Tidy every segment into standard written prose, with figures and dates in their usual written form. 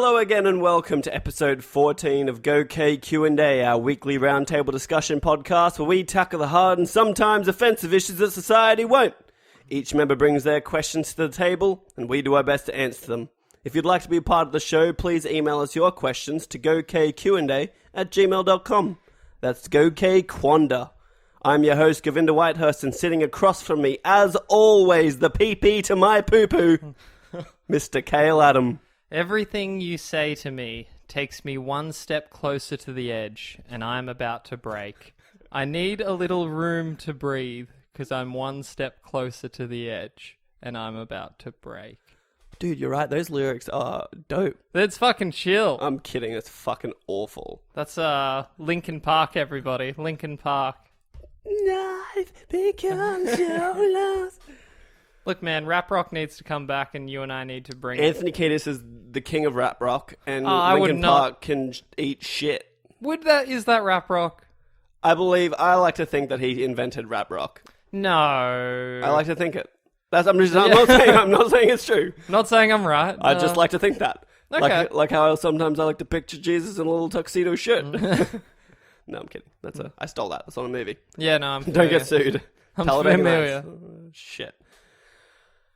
Hello again and welcome to episode 14 of Go K Q&A, our weekly roundtable discussion podcast where we tackle the hard and sometimes offensive issues that society won't. Each member brings their questions to the table and we do our best to answer them. If you'd like to be a part of the show, please email us your questions to gokqanda@gmail.com. That's gokquanda. I'm your host, Govinda Whitehurst, and sitting across from me, as always, the PP to my poo-poo, Mr. Kale Adam. Everything you say to me takes me one step closer to the edge, and I'm about to break. I need a little room to breathe, because I'm one step closer to the edge, and I'm about to break. Dude, you're right. Those lyrics are dope. That's fucking chill. I'm kidding. It's fucking awful. That's Linkin Park, everybody. Linkin Park. Life becomes so lost. Look, man, rap rock needs to come back, and you and I need to bring Anthony Kiedis is the king of rap rock, and I would Linkin not- Park can eat shit. Is that rap rock? I like to think that he invented rap rock. No. I like to think it. I'm not saying it's true. Not saying I'm right. I just like to think that. Okay. Like how sometimes I like to picture Jesus in a little tuxedo shirt. No, I'm kidding. I stole that. That's on a movie. Yeah, no, I'm Don't get sued. I'm Talladega familiar. Nights. Shit.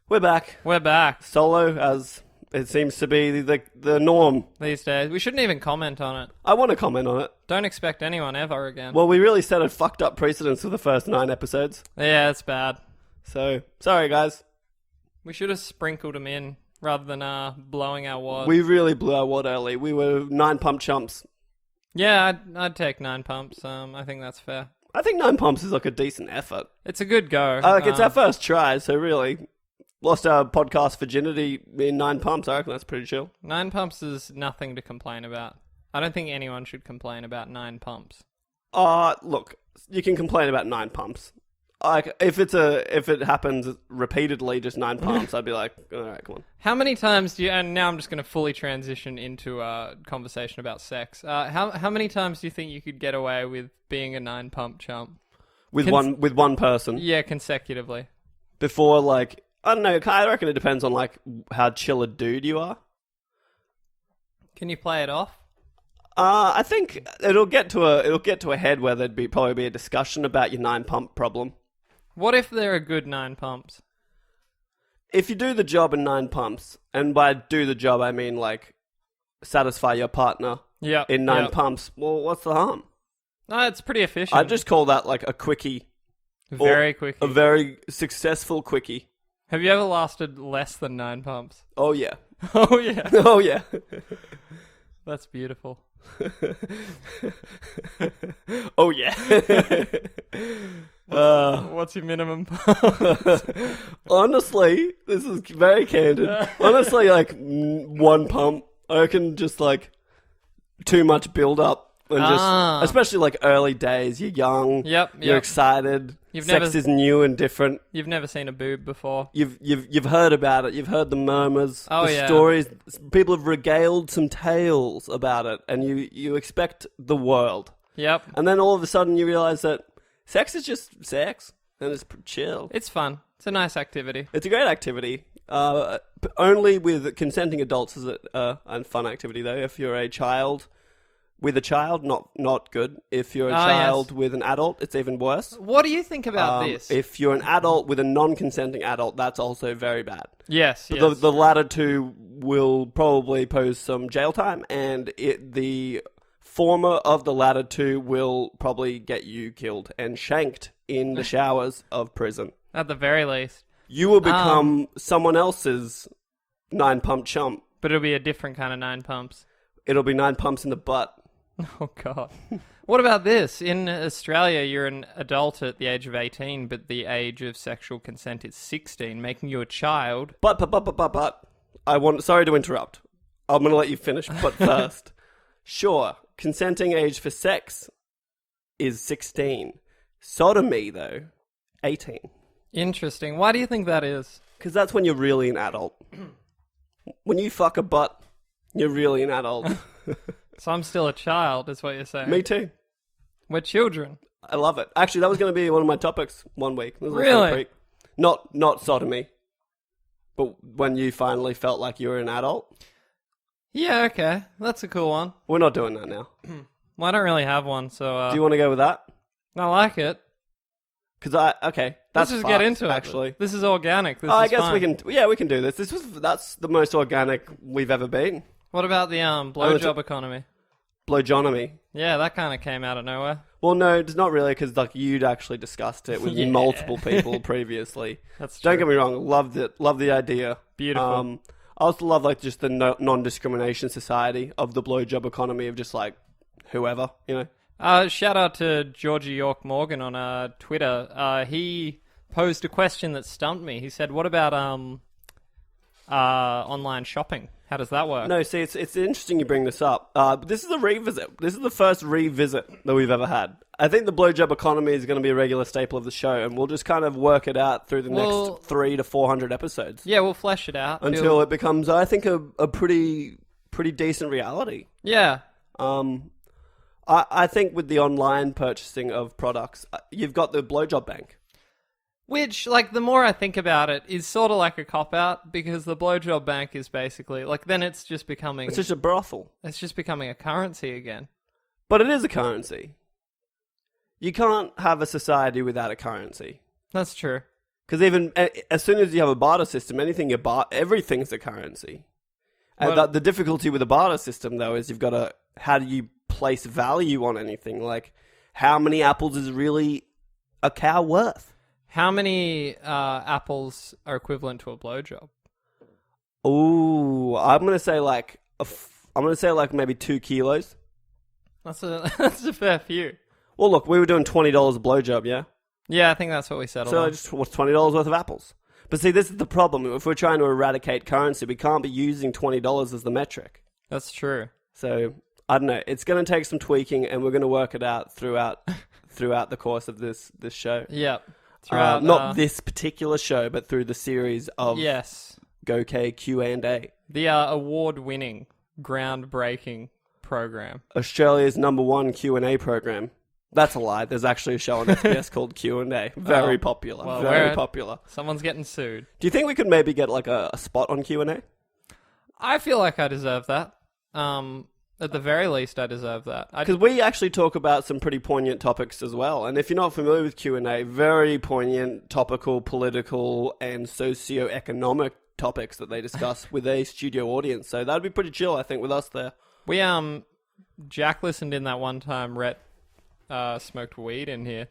We're back. We're back. Solo, as it seems to be the norm. These days. We shouldn't even comment on it. I want to comment on it. Don't expect anyone ever again. Well, we really set a fucked up precedence for the first 9 episodes. Yeah, it's bad. So, sorry guys. We should have sprinkled them in rather than blowing our wad. We really blew our wad early. We were 9 pump chumps. Yeah, I'd take 9 pumps. I think that's fair. I think 9 pumps is like a decent effort. It's a good go. It's our first try, so really... Lost our podcast virginity in 9 pumps. I reckon that's pretty chill. 9 pumps is nothing to complain about. I don't think anyone should complain about 9 pumps. Look, you can complain about 9 pumps. Like if it happens repeatedly, just 9 pumps, I'd be like, all right, come on. How many times do you? And now I'm just going to fully transition into a conversation about sex. How many times do you think you could get away with being a 9 pump chump? With one person? Yeah, consecutively. Before like. I don't know, I reckon it depends on, like, how chill a dude you are. Can you play it off? I think it'll get to a head where there'd probably be a discussion about your 9 pump problem. What if they're a good 9 pumps? If you do the job in 9 pumps, and by do the job I mean, like, satisfy your partner in 9 pumps, well, what's the harm? No, it's pretty efficient. I'd just call that, like, a quickie. Very quickie. A very successful quickie. Have you ever lasted less than 9 pumps? Oh, yeah. Oh, yeah. Oh, yeah. That's beautiful. Oh, yeah. What's your minimum pumps? Honestly, this is very candid. Honestly, like, 1 pump. I reckon just, like, too much build up. And just, especially like early days, you're young. Yep. You're excited. Sex is new and different. You've never seen a boob before. You've heard about it. You've heard the murmurs, the stories. People have regaled some tales about it, and you expect the world. Yep. And then all of a sudden you realize that sex is just sex, and it's chill. It's fun. It's a nice activity. It's a great activity. Only with consenting adults is it a fun activity, though. If you're a child. With a child, not good. If you're a child with an adult, it's even worse. What do you think about this? If you're an adult with a non-consenting adult, that's also very bad. Yes. The latter two will probably pose some jail time, and the former of the latter two will probably get you killed and shanked in the showers of prison. At the very least. You will become someone else's 9 pump chump. But it'll be a different kind of 9 pumps. It'll be 9 pumps in the butt. Oh, God. What about this? In Australia, you're an adult at the age of 18, but the age of sexual consent is 16, making you a child. But. Sorry to interrupt. I'm going to let you finish, but first. Sure, consenting age for sex is 16. Sodomy, though, 18. Interesting. Why do you think that is? Because that's when you're really an adult. When you fuck a butt, you're really an adult. So I'm still a child, is what you're saying. Me too. We're children. I love it. Actually, that was going to be one of my topics one week. Really? Not sodomy, but when you finally felt like you were an adult. Yeah, okay. That's a cool one. We're not doing that now. Well, I don't really have one, so... Do you want to go with that? I like it. Because okay, that's Let's just get into it. Actually, This is organic. This I is guess fine. we can. Yeah, we can do this. That's the most organic we've ever been. What about the blowjob economy? Blowjonomy. Yeah, that kind of came out of nowhere. Well, no, it's not really, because like you'd actually discussed it with Yeah. multiple people previously. That's true. Don't get me wrong, loved it, loved the idea. Beautiful. I also love like just the non-discrimination society of the blowjob economy of just like whoever, you know. Shout out to Georgie York Morgan on Twitter. He posed a question that stumped me. He said, "What about online shopping? How does that work?" No, see, it's interesting you bring this up. But this is a revisit. This is the first revisit that we've ever had. I think the blowjob economy is going to be a regular staple of the show, and we'll just kind of work it out through the next 300 to 400 episodes. Yeah, we'll flesh it out until it becomes, I think, a pretty decent reality. Yeah. I think with the online purchasing of products, you've got the blowjob bank. Which, like, the more I think about it, is sort of like a cop-out, because the blowjob bank is basically, like, then it's just becoming... It's just a brothel. It's just becoming a currency again. But it is a currency. You can't have a society without a currency. That's true. Because even as soon as you have a barter system, everything's a currency. And Well- the difficulty with a barter system, though, is you've got to... How do you place value on anything? Like, how many apples is really a cow worth? How many apples are equivalent to a blowjob? Ooh, I'm gonna say like maybe 2 kilos. That's a fair few. Well, look, we were doing $20 a blowjob, yeah. Yeah, I think that's what we settled So on. just what's $20 worth of apples? But see, this is the problem. If we're trying to eradicate currency, we can't be using $20 as the metric. That's true. So I don't know. It's going to take some tweaking, and we're going to work it out throughout the course of this show. Yep. Throughout, not this particular show, but through the series of yes, GoK Q&A. the award-winning, groundbreaking program. Australia's #1 Q&A program. That's a lie. There's actually a show on SBS called Q&A. Very popular. Well, very popular. Someone's getting sued. Do you think we could maybe get like a spot on Q&A? I feel like I deserve that. At the very least, I deserve that. Because we actually talk about some pretty poignant topics as well. And if you're not familiar with Q&A, very poignant, topical, political, and socio-economic topics that they discuss with a studio audience. So that'd be pretty chill, I think, with us there. We Jack listened in that one time Rhett smoked weed in here.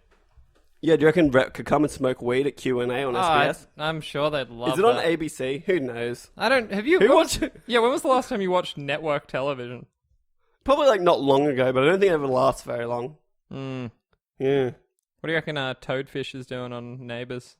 Yeah, do you reckon Rhett could come and smoke weed at Q&A on SBS? I'm sure they'd love it. Is it on ABC? Who knows? I don't... Have you... Who watched it? Yeah, when was the last time you watched network television? Probably like not long ago, but I don't think it ever lasts very long. Mm. Yeah. What do you reckon Toadfish is doing on Neighbours?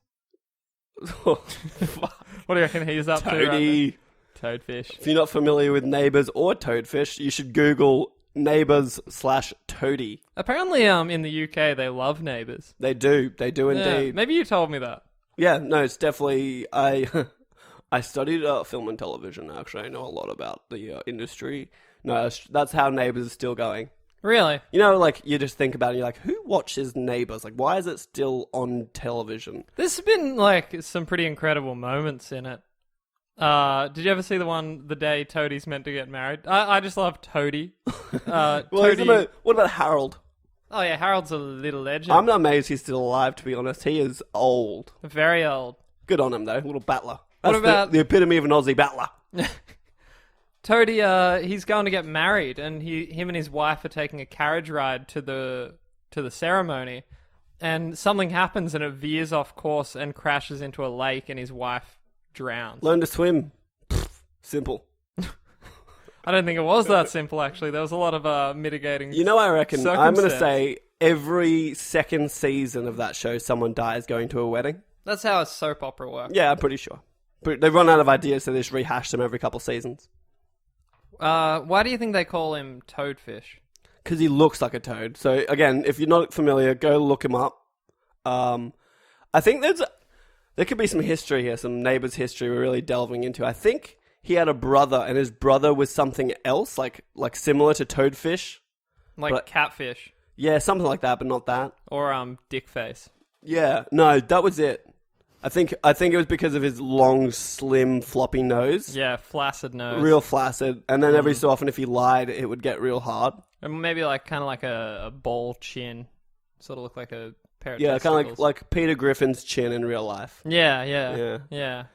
What What do you reckon he's up to right Toady. now? Toadfish. If you're not familiar with Neighbours or Toadfish, you should Google Neighbours/Toady. Apparently, in the UK, they love Neighbours. They do Yeah, indeed. maybe you told me that. Yeah, no, it's definitely... I studied film and television, actually. I know a lot about the industry. No, that's how Neighbours is still going. Really? You know, like, you just think about it, you're like, who watches Neighbours? Like, why is it still on television? There's been, like, some pretty incredible moments in it. Did you ever see the day Toadie's meant to get married? I just love Toadie. Well, Toadie... what about Harold? Oh, yeah, Harold's a little legend. I'm amazed he's still alive, to be honest. He is old. Very old. Good on him, though. Little battler. That's about- the epitome of an Aussie battler. Toadie, he's going to get married, and him and his wife are taking a carriage ride to the ceremony, and something happens, and it veers off course and crashes into a lake, and his wife drowns. Learn to swim. Simple. I don't think it was that simple, actually. There was a lot of mitigating. You know, I reckon I'm going to circumstance. say every second season of that show, someone dies going to a wedding. That's how a soap opera works. Yeah, I'm pretty sure. But they run out of ideas, so they just rehash them every couple seasons. Why do you think they call him Toadfish? Because he looks like a toad. So, again, if you're not familiar, go look him up. I think there could be some history here, some Neighbours history we're really delving into. I think he had a brother, and his brother was something else, like similar to Toadfish. Like Catfish. Yeah, something like that, but not that. Or Dickface. Yeah, no, that was it. I think it was because of his long, slim, floppy nose. Yeah, flaccid nose. Real flaccid. And then every so often, if he lied, it would get real hard. And maybe kind of like a ball chin. Sort of look like a pair of Yeah, testicles. kind of like Peter Griffin's chin in real life. Yeah.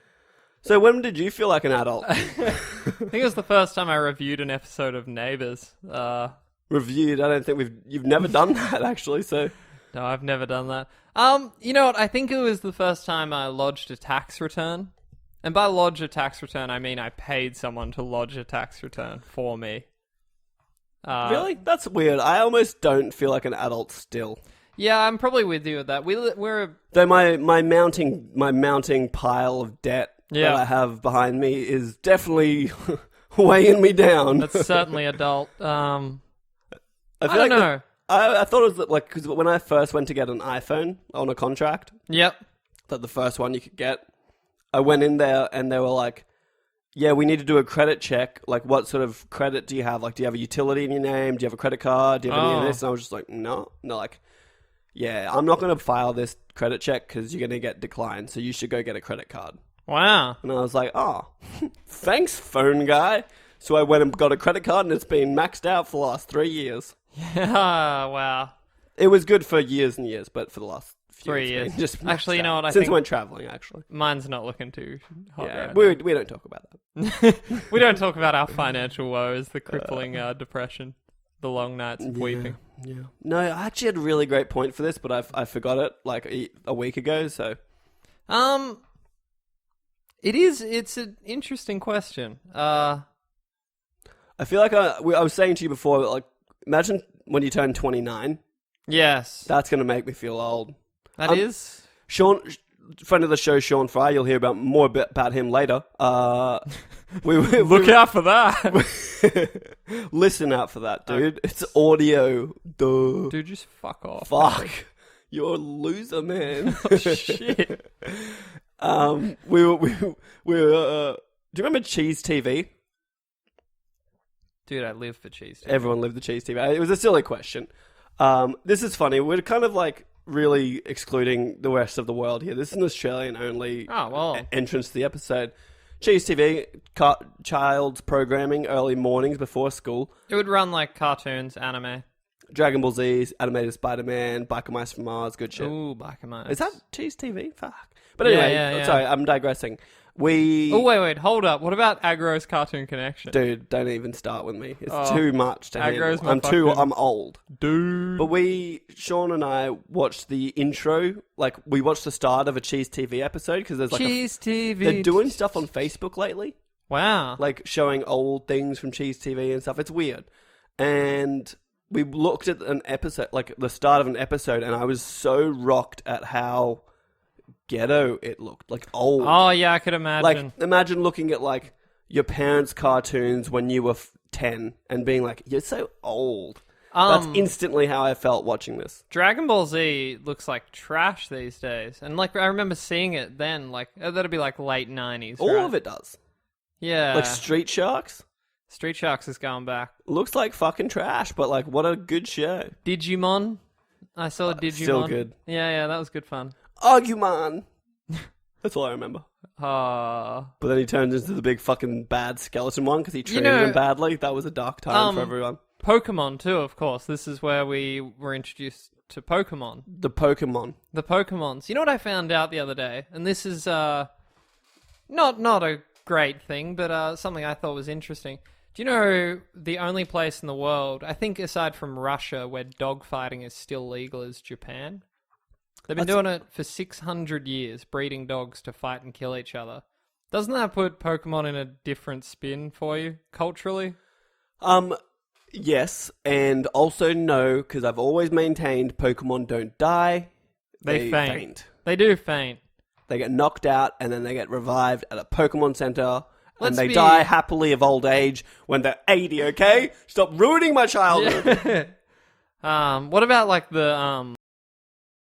So when did you feel like an adult? I think it was the first time I reviewed an episode of Neighbours. Reviewed? I don't think you've never done that, actually, so... No, I've never done that. You know what? I think it was the first time I lodged a tax return. And by lodge a tax return, I mean I paid someone to lodge a tax return for me. Really? That's weird. I almost don't feel like an adult still. Yeah, I'm probably with you with that. We're Though my mounting pile of debt that I have behind me is definitely weighing me down. That's certainly adult. I don't know. I thought it was like, because when I first went to get an iPhone on a contract, Yep. that the first one you could get, I went in there and they were like, yeah, we need to do a credit check. Like, what sort of credit do you have? Like, do you have a utility in your name? Do you have a credit card? Do you have any of this? And I was just like, no. And they're like, yeah, I'm not going to file this credit check because you're going to get declined. So you should go get a credit card. Wow. And I was like, oh, thanks, phone guy. So I went and got a credit card and it's been maxed out for the last 3 years. Yeah, wow. It was good for years and years, but for the last few 3 years. Just actually, you know what? Since I went traveling, actually. Mine's not looking too hot Yeah, right we don't talk about that. We don't talk about our financial woes, the crippling depression, the long nights of weeping. Yeah. No, I actually had a really great point for this, but I forgot it like a week ago, so... It's an interesting question. I feel like I was saying to you before, like, imagine when you turn 29. Yes. That's going to make me feel old. That is. Sean, friend of the show, Sean Fry, you'll hear more about him later. Look out for that. Listen out for that, dude. It's audio. Duh. Dude, just fuck off. Fuck. You're a loser, man. Oh, shit. We were, do you remember Cheese TV? Dude, I live for cheese TV. Everyone lived the Cheese TV. It was a silly question. This is funny. We're kind of like really excluding the rest of the world here. This is an Australian only entrance to the episode. Cheese TV, child's programming, early mornings before school. It would run like cartoons, anime. Dragon Ball Z, animated Spider-Man, Biker Mice from Mars, good shit. Ooh, Biker Mice. Is that Cheese TV? Fuck. But anyway, sorry, I'm digressing. Oh, wait, hold up. What about Agro's Cartoon Connection? Dude, don't even start with me. It's too much to Agro's handle. I'm old. Dude. But Sean and I watched the intro, like we watched the start of a Cheese TV episode because there's like Cheese TV. They're doing stuff on Facebook lately. Wow. Like showing old things from Cheese TV and stuff. It's weird. And we looked at an episode, like the start of an episode, and I was so rocked at how ghetto it looked, like old. Oh yeah, I could imagine. Like imagine looking at like your parents' cartoons when you were 10 and being like, you're so old. That's instantly how I felt watching this. Dragon Ball Z looks like trash these days, and like I remember seeing it then. Like that'd be like late 90s. All right? of it does. Yeah, like Street Sharks. Street Sharks is going back. Looks like fucking trash, but like what a good show. Digimon. I saw Digimon. Still good. Yeah, that was good fun. Arguman. That's all I remember. But then he turns into the big fucking bad skeleton one because he treated him badly. That was a dark time for everyone. Pokemon too, of course. This is where we were introduced to Pokemon. The Pokemons. You know what I found out the other day? And this is not a great thing, but something I thought was interesting. Do you know the only place in the world, I think aside from Russia, where dogfighting is still legal is Japan? They've been doing it for 600 years, breeding dogs to fight and kill each other. Doesn't that put Pokemon in a different spin for you, culturally? Yes, and also no, because I've always maintained Pokemon don't die. They faint. They do faint. They get knocked out, and then they get revived at a Pokemon Center, and they die happily of old age when they're 80, okay? Stop ruining my childhood! Yeah. What about, like, the